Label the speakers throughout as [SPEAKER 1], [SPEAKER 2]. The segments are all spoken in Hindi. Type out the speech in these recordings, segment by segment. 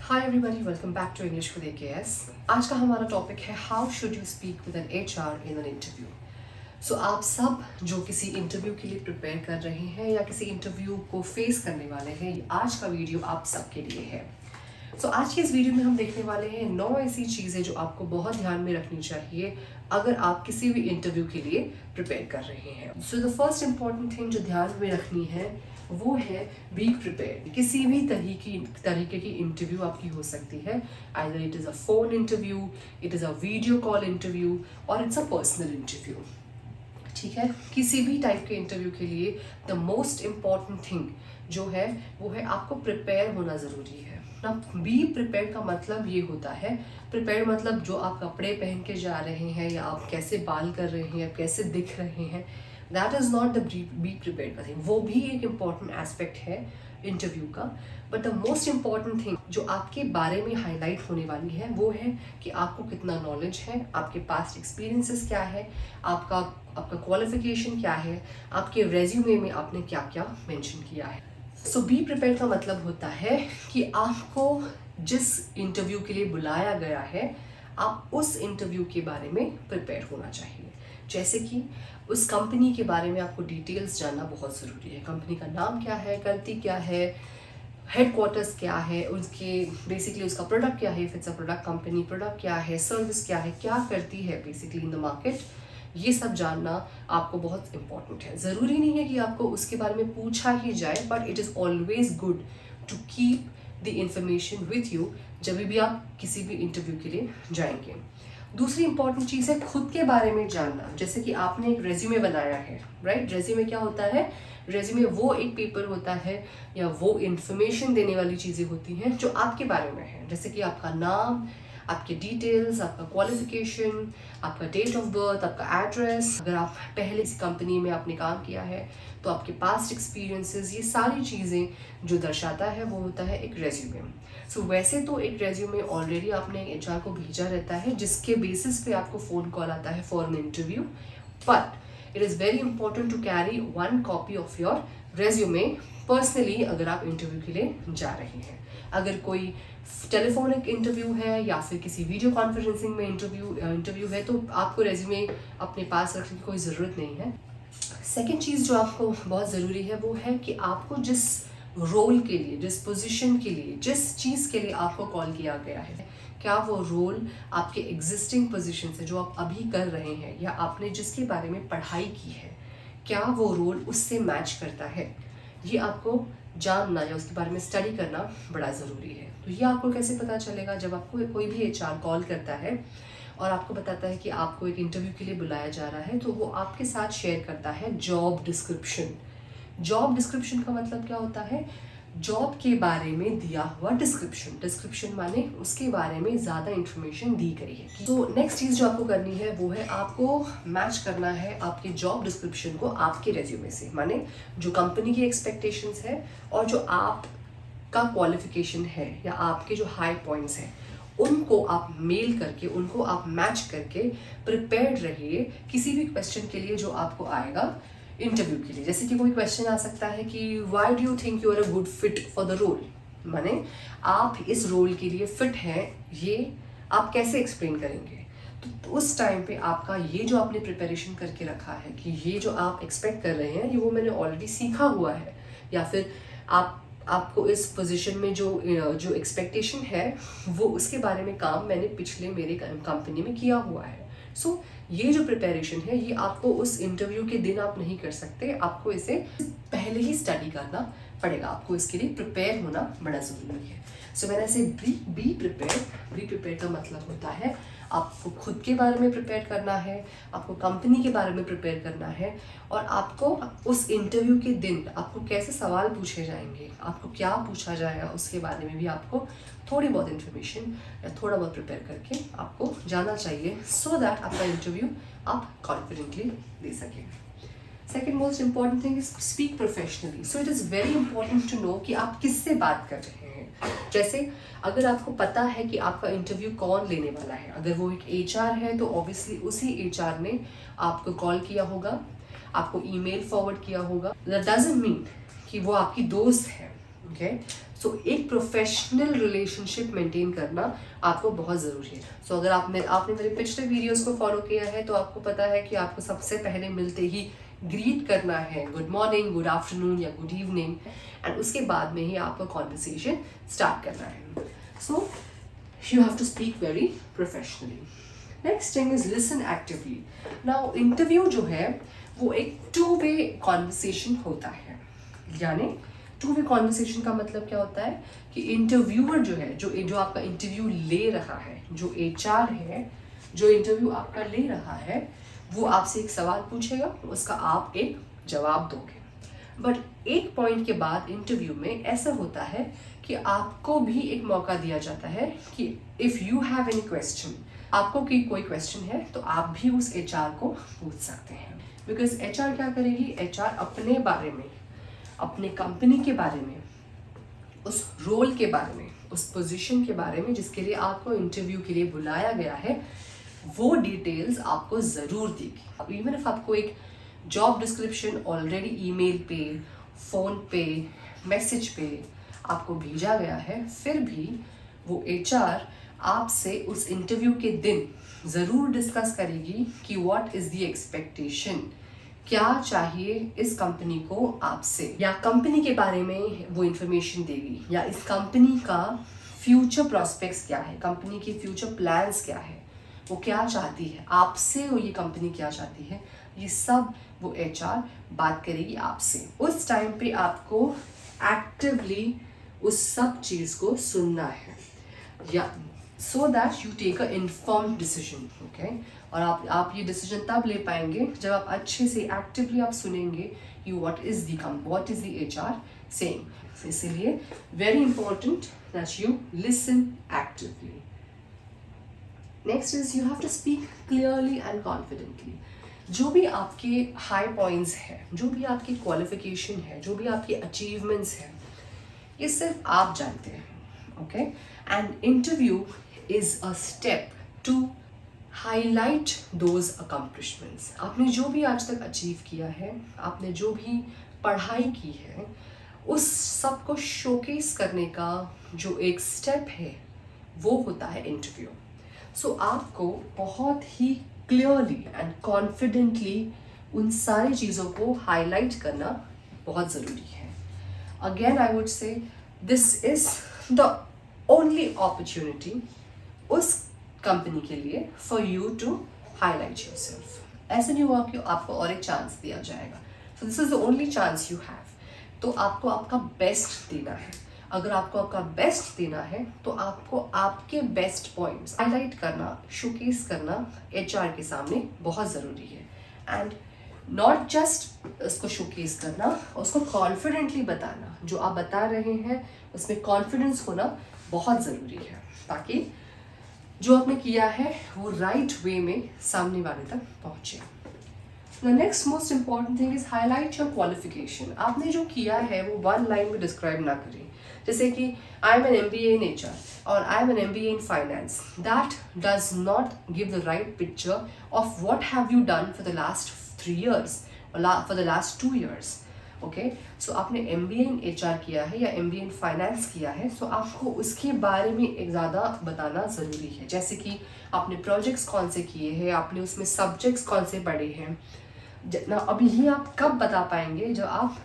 [SPEAKER 1] Hi everybody, welcome back to English with AKS। आज का हमारा टॉपिक है how should you speak with an HR in an interview. So आप सब जो किसी इंटरव्यू के लिए प्रिपेयर कर रहे हैं या किसी इंटरव्यू को फेस करने वाले हैं, आज का वीडियो आप सबके लिए है। सो आज के इस वीडियो में हम देखने वाले हैं 9 ऐसी चीज़ें जो आपको बहुत ध्यान में रखनी चाहिए अगर आप किसी भी इंटरव्यू के लिए प्रिपेयर कर रहे हैं। So the first important thing जो ध्यान में रखनी है वो है बी प्रिपेयर्ड। किसी भी तरीके की इंटरव्यू आपकी हो सकती है, either it is a phone interview, it is a video call interview और इट्स अ पर्सनल इंटरव्यू। ठीक है, किसी भी टाइप के इंटरव्यू के लिए द मोस्ट इम्पॉर्टेंट थिंग जो है वो है आपको प्रिपेयर होना ज़रूरी है ना। बी प्रिपेयर का मतलब ये होता है, प्रिपेयर मतलब जो आप कपड़े पहन के जा रहे हैं या आप कैसे बाल कर रहे हैं, कैसे दिख रहे हैं, that is not the be prepare का थिंग। वो भी एक इम्पॉर्टेंट एस्पेक्ट है इंटरव्यू का, but the most important thing जो आपके बारे में हाईलाइट होने वाली है वो है कि आपको कितना नॉलेज है, आपके पास्ट एक्सपीरियंसेस क्या है, आपका क्वालिफिकेशन क्या है, आपके रेज्यूमे में आपने क्या क्या मेंशन किया है। सो बी प्रिपेयर का मतलब होता है कि आपको जिस इंटरव्यू के लिए बुलाया गया है आप उस इंटरव्यू के बारे में प्रिपेयर होना चाहिए। जैसे कि उस कंपनी के बारे में आपको डिटेल्स जानना बहुत ज़रूरी है। कंपनी का नाम क्या है, करती क्या है, हेडक्वार्टर्स क्या है, उसके बेसिकली उसका प्रोडक्ट क्या है, if it's a product company, product क्या है, सर्विस क्या है, क्या करती है बेसिकली इन द मार्केट, ये सब जानना आपको बहुत इंपॉर्टेंट है। ज़रूरी नहीं है कि आपको उसके बारे में पूछा ही जाए, but it is always good to keep the information with you जब भी आप किसी भी इंटरव्यू के लिए जाएंगे। दूसरी इंपॉर्टेंट चीज़ है खुद के बारे में जानना। जैसे कि आपने एक रेज्यूमे बनाया है, राइट? रेज्यूमे क्या होता है? रेज्यूमे वो एक पेपर होता है या वो इंफॉर्मेशन देने वाली चीज़ें होती हैं जो आपके बारे में है। जैसे कि आपका नाम, आपके डिटेल्स, आपका क्वालिफिकेशन, आपका डेट ऑफ बर्थ, आपका एड्रेस, अगर आप पहले इस कंपनी में आपने काम किया है तो आपके पास्ट एक्सपीरियंसेस, ये सारी चीज़ें जो दर्शाता है वो होता है एक रेज्यूमे। सो वैसे तो एक रेज्यूमे ऑलरेडी आपने HR को भेजा रहता है जिसके बेसिस पे आपको फ़ोन कॉल आता है for an interview, but it is very important to carry 1 copy of your resume personally अगर आप इंटरव्यू के लिए जा रहे हैं। अगर कोई टेलीफोनिक इंटरव्यू है या फिर किसी वीडियो कॉन्फ्रेंसिंग में इंटरव्यू है तो आपको रेज्यूमे अपने पास रखने की कोई ज़रूरत नहीं है। सेकेंड चीज़ जो आपको बहुत ज़रूरी है वो है कि आपको जिस रोल के लिए, जिस पोजीशन के लिए, जिस चीज़ के लिए आपको कॉल किया गया है, क्या वो रोल आपके एग्जिस्टिंग पोजीशन से जो आप अभी कर रहे हैं या आपने जिसके बारे में पढ़ाई की है, क्या वो रोल उससे मैच करता है, ये आपको जानना या उसके बारे में स्टडी करना बड़ा ज़रूरी है। तो ये आपको कैसे पता चलेगा? जब आपको कोई भी HR कॉल करता है और आपको बताता है कि आपको एक इंटरव्यू के लिए बुलाया जा रहा है, तो वो आपके साथ शेयर करता है जॉब डिस्क्रिप्शन। जॉब डिस्क्रिप्शन का मतलब क्या होता है? जॉब के बारे में दिया हुआ डिस्क्रिप्शन। डिस्क्रिप्शन माने उसके बारे में ज़्यादा इंफॉर्मेशन दी गई है। तो नेक्स्ट चीज़ जो आपको करनी है वो है आपको मैच करना है आपके जॉब डिस्क्रिप्शन को आपके रेज्यूमे से, माने जो कंपनी की एक्सपेक्टेशंस है और जो आपका क्वालिफिकेशन है या आपके जो हाई पॉइंट्स हैं उनको आप मेल करके, उनको आप मैच करके प्रिपेयर्ड रहिए किसी भी क्वेश्चन के लिए जो आपको आएगा इंटरव्यू के लिए। जैसे कि कोई क्वेश्चन आ सकता है कि why do you think you are a good fit for the role, माने आप इस रोल के लिए फिट हैं, ये आप कैसे एक्सप्लेन करेंगे। तो उस टाइम पे आपका ये जो आपने प्रिपरेशन करके रखा है कि ये जो आप एक्सपेक्ट कर रहे हैं ये वो मैंने ऑलरेडी सीखा हुआ है, या फिर आपको इस पोजीशन में जो एक्सपेक्टेशन है वो उसके बारे में काम मैंने पिछले मेरे कंपनी में किया हुआ है। सो ये जो प्रिपरेशन है ये आपको उस इंटरव्यू के दिन आप नहीं कर सकते, आपको इसे पहले ही स्टडी करना पड़ेगा। आपको इसके लिए प्रिपेयर होना बड़ा ज़रूरी है। सो मैंने ऐसे बी प्रिपेयर का मतलब होता है आपको खुद के बारे में प्रिपेयर करना है, आपको कंपनी के बारे में प्रिपेयर करना है, और आपको उस इंटरव्यू के दिन आपको कैसे सवाल पूछे जाएंगे, आपको क्या पूछा जाएगा उसके बारे में भी आपको थोड़ी बहुत इन्फॉर्मेशन या थोड़ा बहुत प्रिपेयर करके आपको जाना चाहिए, सो दैट आपका इंटरव्यू आप कॉन्फिडेंटली दे सकें। Second most important thing is speak professionally. So it is very important to know कि आप किससे बात कर रहे हैं। जैसे अगर आपको पता है कि आपका इंटरव्यू कौन लेने वाला है, अगर वो एक HR है तो ऑब्वियसली उसी HR ने आपको कॉल किया होगा, आपको ईमेल फॉरवर्ड किया होगा। दैट डजंट मीन कि वो आपकी दोस्त है, ओके। सो एक प्रोफेशनल रिलेशनशिप मेंटेन करना आपको बहुत ज़रूरी है। सो अगर आपने मेरे पिछले वीडियोस को फॉलो किया है तो आपको पता है कि आपको सबसे पहले मिलते ही ग्रीट करना है, गुड मॉर्निंग, गुड आफ्टरनून या गुड इवनिंग, एंड उसके बाद में ही आपको कॉन्वर्सेशन स्टार्ट करना है। So you have to speak very professionally. Next thing is listen actively. Now interview जो है वो एक 2 वे कॉन्वर्सेशन होता है। यानी 2 वे कॉन्वर्सेशन का मतलब क्या होता है कि इंटरव्यूअर जो है, जो आपका इंटरव्यू ले रहा है, जो HR है, जो इंटरव्यू आपका ले रहा है, वो आपसे एक सवाल पूछेगा, उसका आप एक जवाब दोगे। बट एक पॉइंट के बाद इंटरव्यू में ऐसा होता है कि आपको भी एक मौका दिया जाता है कि if you have any question, आपको की कोई क्वेश्चन है तो आप भी उस HR को पूछ सकते हैं। बिकॉज HR क्या करेगी, HR अपने बारे में, अपने कंपनी के बारे में, उस रोल के बारे में, उस पोजीशन के बारे में जिसके लिए आपको इंटरव्यू के लिए बुलाया गया है, वो डिटेल्स आपको ज़रूर देगी। इवन इफ आपको एक जॉब डिस्क्रिप्शन ऑलरेडी ईमेल पे, फ़ोन पे, मैसेज पे आपको भेजा गया है, फिर भी वो HR आपसे उस इंटरव्यू के दिन ज़रूर डिस्कस करेगी कि व्हाट इज़ द एक्सपेक्टेशन, क्या चाहिए इस कंपनी को आपसे, या कंपनी के बारे में वो इंफॉर्मेशन देगी, या इस कंपनी का फ्यूचर प्रॉस्पेक्ट्स क्या है, कंपनी की फ्यूचर प्लान्स क्या है, वो क्या चाहती है आपसे, वो ये कंपनी क्या चाहती है, ये सब वो HR बात करेगी आपसे। उस टाइम पे आपको एक्टिवली उस सब चीज़ को सुनना है, या so that you take an informed decision. Okay. और आप ये डिसीजन तब ले पाएंगे जब आप अच्छे से एक्टिवली आप सुनेंगे you what is the HR saying. इसीलिए very important that you listen actively. Next is you have to speak clearly and confidently. जो भी आपके हाई पॉइंट्स हैं, जो भी आपकी क्वालिफिकेशन है, जो भी आपके अचीवमेंट्स हैं, ये सिर्फ आप जानते हैं। Okay. And interview is a step to highlight those accomplishments. आपने जो भी आज तक अचीव किया है, आपने जो भी पढ़ाई की है, उस सब को शोकेस करने का जो एक स्टेप है वो होता है इंटरव्यू। सो आपको बहुत ही क्लियरली एंड कॉन्फिडेंटली उन सारी चीज़ों को हाईलाइट करना बहुत ज़रूरी है। Again I would say this is the only opportunity उस कंपनी के लिए for you to highlight yourself. ऐसे नहीं हुआ कि आपको और एक चांस दिया जाएगा। सो this is the only chance you have. तो आपको आपका बेस्ट देना है। अगर आपको आपका बेस्ट देना है तो आपको आपके बेस्ट पॉइंट्स हाईलाइट करना, शोकेस करना HR के सामने बहुत ज़रूरी है। एंड नॉट जस्ट उसको शोकेस करना, उसको कॉन्फिडेंटली बताना। जो आप बता रहे हैं उसमें कॉन्फिडेंस होना बहुत ज़रूरी है, ताकि जो आपने किया है वो राइट वे में सामने वाले तक पहुँचे। The next most important thing is highlight your qualification. आपने जो किया है वो 1 लाइन में डिस्क्राइब ना करें। जैसे कि I am an MBA in HR और I am an MBA in finance. That does not give the right picture of what have you done for the last 3 years or for the last 2 years. Okay? So आपने MBA in HR किया है या MBA in finance किया है, so आपको उसके बारे में एक ज़्यादा बताना ज़रूरी है। जैसे कि आपने प्रोजेक्ट्स कौन से किए हैं, आपने उसमें सब्जेक्ट्स कौन से पढ़े हैं। जितना अभी ही आप कब बता पाएंगे जब आप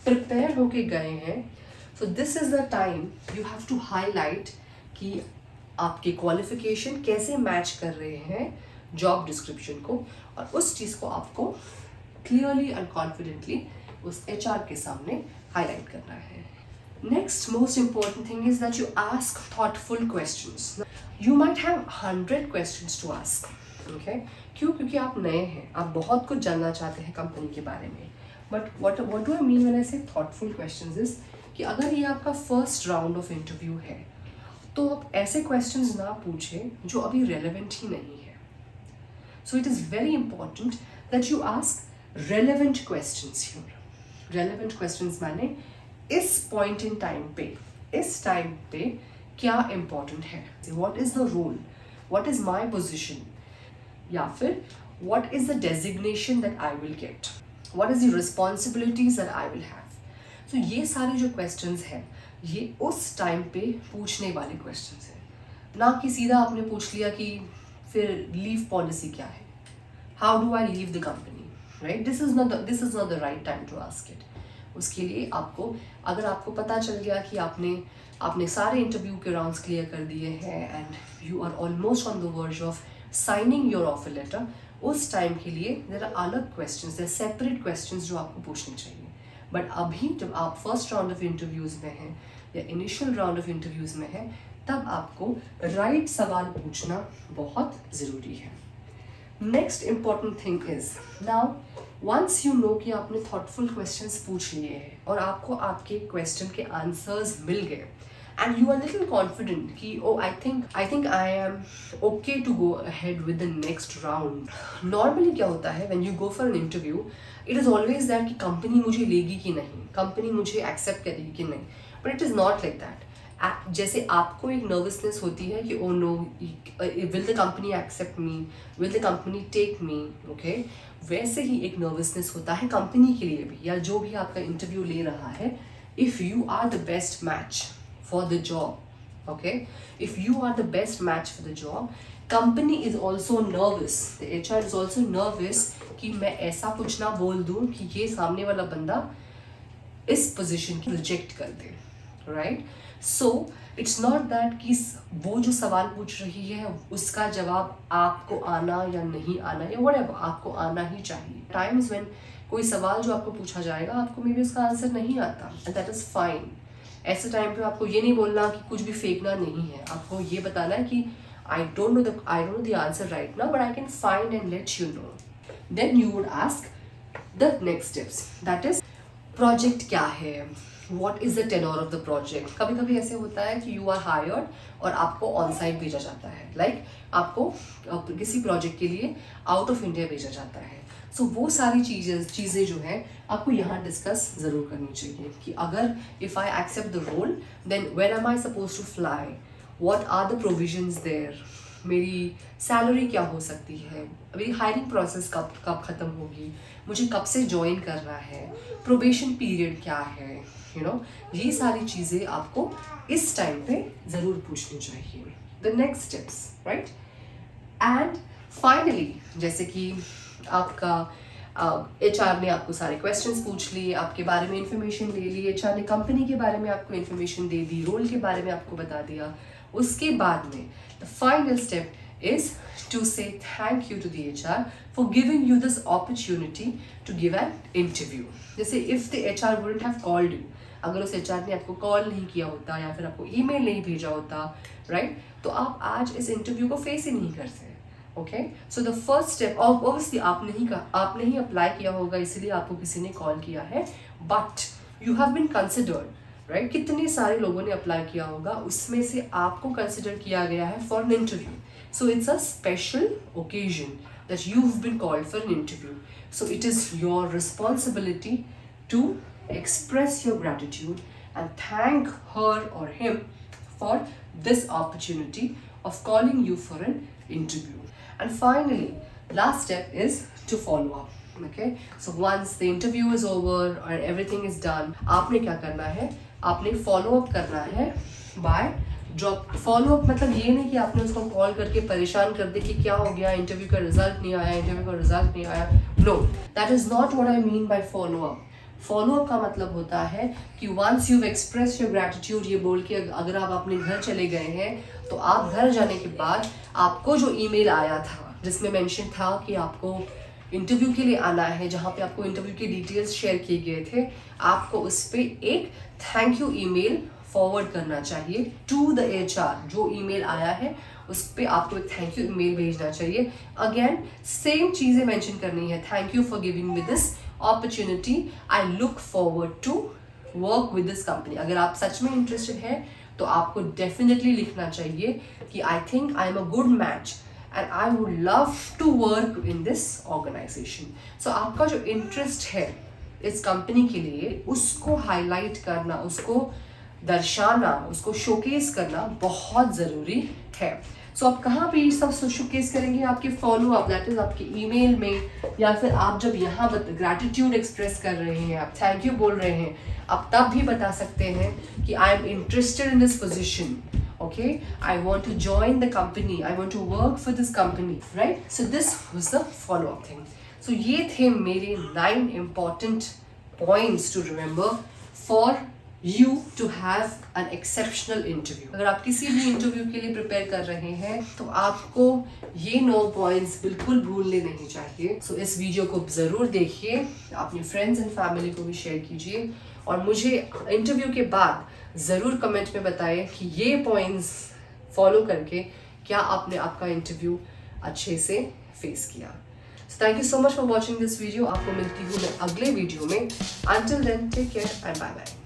[SPEAKER 1] प्रिपेयर होके गए हैं। So this is the time you have to highlight कि आपके क्वालिफिकेशन कैसे मैच कर रहे हैं जॉब डिस्क्रिप्शन को, और उस चीज़ को आपको क्लियरली एंड कॉन्फिडेंटली उस HR के सामने हाईलाइट करना है। Next most important thing is that you ask thoughtful questions. You might have 100 questions to ask. Okay. क्यों? क्योंकि आप नए हैं, आप बहुत कुछ जानना चाहते हैं कंपनी के बारे में। But what do I mean when I से थॉटफुल क्वेश्चंस इज कि अगर ये आपका फर्स्ट राउंड ऑफ इंटरव्यू है तो आप ऐसे क्वेश्चंस ना पूछें जो अभी रेलेवेंट ही नहीं है। सो it is very important that you ask relevant questions here. Relevant questions माने इस पॉइंट इन टाइम पे, इस टाइम पे क्या इम्पॉर्टेंट है, what is the role, what is my position, या फिर what is the designation that I will get, what is the responsibilities that I will have. तो ये सारे जो क्वेश्चंस हैं ये उस टाइम पे पूछने वाले क्वेश्चंस हैं, ना कि सीधा आपने पूछ लिया कि फिर लीव पॉलिसी क्या है, how do I leave the company, right? This is not the right time to ask it. उसके लिए आपको, अगर आपको पता चल गया कि आपने सारे इंटरव्यू के राउंड्स क्लियर कर दिए हैं and you are almost on the verge of signing your offer letter, उस टाइम के लिए देयर आर अलग क्वेश्चंस, देयर सेपरेट क्वेश्चंस जो आपको पूछने चाहिए। बट अभी जब आप फर्स्ट राउंड ऑफ इंटरव्यूज़ में हैं या इनिशियल राउंड ऑफ इंटरव्यूज़ में हैं, तब आपको राइट सवाल पूछना बहुत ज़रूरी है। Next important thing is, now once you know कि आपने थॉटफुल क्वेश्चंस पूछ लिए हैं और आपको आपके क्वेश्चन के आंसर्स मिल गए and you are little confident कि oh I think I am okay to go ahead with the next round. Normally क्या होता है, when you go for an interview, it is always that कि कंपनी मुझे लेगी कि नहीं, कंपनी मुझे एक्सेप्ट करेगी कि नहीं, but it is not like that. जैसे आपको एक नर्वसनेस होती है कि oh no, will the company accept me, will the company take me, okay, वैसे ही एक नर्वसनेस होता है कंपनी के लिए भी, या जो भी आपका इंटरव्यू ले रहा है। If you are the best match for the job, okay, if you are the best match for the job, company is also nervous, the HR is also nervous कि मैं ऐसा कुछ ना बोल दूँ कि ये सामने वाला बंदा इस पोजिशन की रिजेक्ट कर दे, right? So it's not that कि वो जो सवाल पूछ रही है उसका जवाब आपको आना या नहीं आना या व्हाटएवर, आपको आना ही चाहिए। टाइम्स व्हेन कोई सवाल जो आपको पूछा जाएगा आपको मे बी उसका आंसर नहीं आता, एंड दैट इज़ फाइन। ऐसे टाइम पे आपको ये नहीं बोलना कि कुछ भी फेंकना नहीं है, आपको ये बताना है कि I don't know the answer right now, but I can find and let you know. Then you would ask the next steps, that is project क्या है, what is the tenure of the project. कभी कभी ऐसे होता है कि यू आर हायर्ड और आपको ऑन साइट भेजा जाता है, लाइक आपको किसी प्रोजेक्ट के लिए आउट ऑफ इंडिया भेजा जाता है। सो वो सारी चीज़ें जो हैं आपको यहाँ डिस्कस ज़रूर करनी चाहिए कि अगर if I accept the role, then when am I suppose to fly, what are the provisions there, मेरी सैलरी क्या हो सकती है, मेरी हायरिंग प्रोसेस कब ख़त्म होगी, मुझे कब से ज्वाइन करना है, प्रोबेशन पीरियड क्या है, यू नो, ये सारी चीज़ें आपको इस टाइम पे ज़रूर पूछनी चाहिए। The next steps, right? And finally, जैसे कि आपका HR ने आपको सारे क्वेश्चंस पूछ लिए, आपके बारे में इंफॉर्मेशन ले ली, HR ने कंपनी के बारे में आपको इंफॉर्मेशन दे दी, रोल के बारे में आपको बता दिया। उसके बाद में the final step is to say thank you to the HR for giving you this opportunity to give an interview. जैसे if the HR wouldn't have called you, अगर उस HR ने आपको कॉल नहीं किया होता या फिर आपको ईमेल नहीं भेजा होता, राइट, तो आप आज इस इंटरव्यू को फेस ही नहीं करते। Okay, so the first step, obviously आपने ही अप्लाई किया होगा इसलिए आपको किसी ने कॉल किया है, but you have been considered, right? कितने सारे लोगों ने अप्लाई किया होगा, उसमें से आपको कंसिडर किया गया है for an interview. So it's a special occasion that you've been called for an interview. So it is your responsibility to express your gratitude and thank her or him for this opportunity of calling you for an interview. And finally, last step is to follow up. Okay? So once the interview is over or everything is done, आपने क्या करना है? आपने follow up करना है by ड्रॉप। फॉलो अप मतलब ये नहीं कि आपने उसको कॉल करके परेशान कर दे कि क्या हो गया, इंटरव्यू का रिजल्ट नहीं आया, no, that is not what I mean by follow up. Follow up का मतलब होता है कि once you express your gratitude, ये बोल के अगर आप अपने घर चले गए हैं, तो आप घर जाने के बाद आपको जो ईमेल आया था जिसमें मेंशन था कि आपको इंटरव्यू के लिए आना है, जहाँ पे आपको इंटरव्यू की डिटेल्स शेयर किए गए थे, आपको उस पर एक थैंक यू ईमेल फॉरवर्ड करना चाहिए टू द HR। जो ईमेल आया है उस पर आपको एक थैंक यू ईमेल भेजना चाहिए। अगेन सेम चीज़ें मेंशन करनी है, thank you for giving me this opportunity, I look forward to work with this company. अगर आप सच में इंटरेस्टेड हैं तो आपको डेफिनेटली लिखना चाहिए कि I think I am a good match and I would love to work in this organization. So आपका जो इंटरेस्ट है इस कंपनी के लिए, उसको हाईलाइट करना, उसको दर्शाना, उसको शोकेस करना बहुत ज़रूरी है। सो आप कहाँ पे ये सब शोकेस करेंगे? आपके फॉलो अप, दैट इज आपके ईमेल में, या फिर आप जब यहाँ ग्रैटिट्यूड एक्सप्रेस कर रहे हैं, आप थैंक यू बोल रहे हैं, आप तब भी बता सकते हैं कि I am interested in this position, okay, I want to join the company, I want to work for this company, right? So this was the follow up thing. So ये थे मेरे 9 important points to remember for you to have an exceptional interview. अगर आप किसी भी इंटरव्यू के लिए प्रिपेयर कर रहे हैं तो आपको ये 9 पॉइंट्स बिल्कुल भूलने नहीं चाहिए. सो इस वीडियो को ज़रूर देखिए, अपने फ्रेंड्स एंड फैमिली को भी शेयर कीजिए, और मुझे इंटरव्यू के बाद ज़रूर कमेंट में बताएं कि ये पॉइंट्स फॉलो करके क्या आपने आपका इंटरव्यू अच्छे से फेस किया. So thank you so much for watching this video. आपको मिलती हूँ मैं अगले वीडियो में. Until then take care and bye bye.